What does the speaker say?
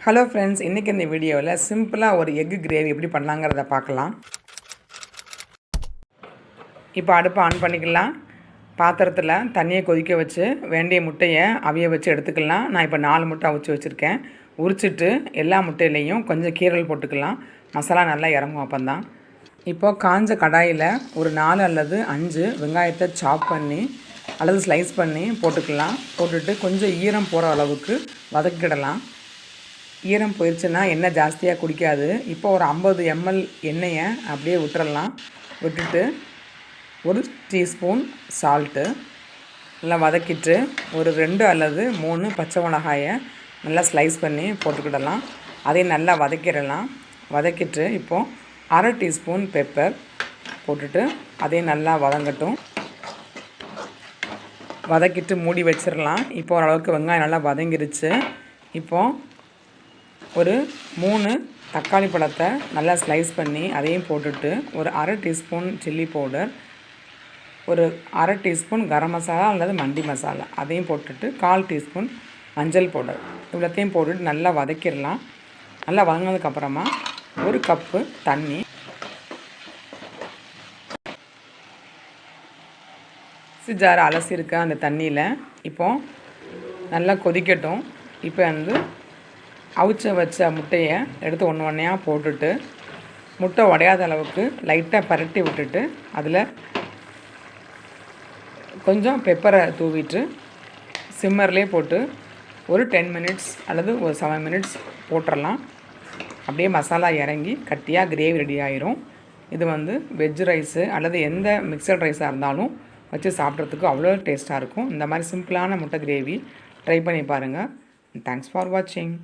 Hello friends, இன்றைக்கி இந்த வீடியோவில் சிம்பிளாக ஒரு எக்கு கிரேவி எப்படி பண்ணலாங்கிறத பார்க்கலாம். இப்போ அடுப்பை ஆன் பண்ணிக்கலாம். பாத்திரத்தில் தண்ணியை கொதிக்க வச்சு வேண்டிய முட்டையை அவிய வச்சு எடுத்துக்கலாம். நான் இப்போ 4 முட்டை அவிச்சு வச்சுருக்கேன். உரிச்சிட்டு எல்லா முட்டையிலையும் கொஞ்சம் கீரல் போட்டுக்கலாம். மசாலா நல்லா இறங்கும் அப்போந்தான். இப்போது காஞ்ச கடாயில் ஒரு 4 அல்லது 5 வெங்காயத்தை சாப் பண்ணி அல்லது ஸ்லைஸ் பண்ணி போட்டுக்கலாம். போட்டுட்டு கொஞ்சம் ஈரம் போகிற அளவுக்கு வதக்கிடலாம். ஈரம் போயிடுச்சுன்னா எண்ணெய் ஜாஸ்தியாக குடிக்காது. இப்போ ஒரு 50 ml எண்ணெயை அப்படியே விட்டுறலாம். விட்டுட்டு 1 டீஸ்பூன் சால்ட்டு நல்லா வதக்கிட்டு ஒரு 2 அல்லது 3 பச்சை மிளகாயை நல்லா ஸ்லைஸ் பண்ணி போட்டுக்கிடலாம். அதையும் நல்லா வதக்கிடலாம். வதக்கிட்டு இப்போது 1/2 டீஸ்பூன் பெப்பர் போட்டுட்டு அதையும் நல்லா வதங்கட்டும். வதக்கிட்டு மூடி வச்சிடலாம். இப்போ ஓரளவுக்கு வெங்காயம் நல்லா வதங்கிருச்சு. இப்போது ஒரு 3 தக்காளி பழத்தை நல்லா ஸ்லைஸ் பண்ணி அதையும் போட்டுட்டு ஒரு 1/2 டீஸ்பூன் சில்லி பவுடர், ஒரு 1/2 டீஸ்பூன் கரம் மசாலா அல்லது மண்டி மசாலா அதையும் போட்டுட்டு 1/4 டீஸ்பூன் மஞ்சள் பவுடர் இவ்வளோத்தையும் போட்டுட்டு நல்லா வதக்கிடலாம். நல்லா வதங்கினதுக்கப்புறமா 1 கப்பு தண்ணி, ஜார் அலசியிருக்க அந்த தண்ணியில் இப்போது நல்லா கொதிக்கட்டும். இப்போ அவிச்ச வச்ச முட்டையை எடுத்து ஒன்று ஒன்றையாக போட்டுட்டு முட்டை உடையாத அளவுக்கு லைட்டாக பரட்டி விட்டுட்டு அதில் கொஞ்சம் பெப்பரை தூவிட்டு சிம்மர்லேயே போட்டு ஒரு 10 மினிட்ஸ் அல்லது ஒரு 7 மினிட்ஸ் போட்டுடலாம். அப்படியே மசாலா இறங்கி கட்டியாக கிரேவி ரெடி ஆயிரும். இது வெஜ் ரைஸு அல்லது எந்த மிக்சட் ரைஸாக இருந்தாலும் வச்சு சாப்பிட்றதுக்கு அவ்வளோ டேஸ்ட்டாக இருக்கும். இந்த மாதிரி சிம்பிளான முட்டை கிரேவி ட்ரை பண்ணி பாருங்கள். தேங்க்ஸ் ஃபார் வாட்சிங்.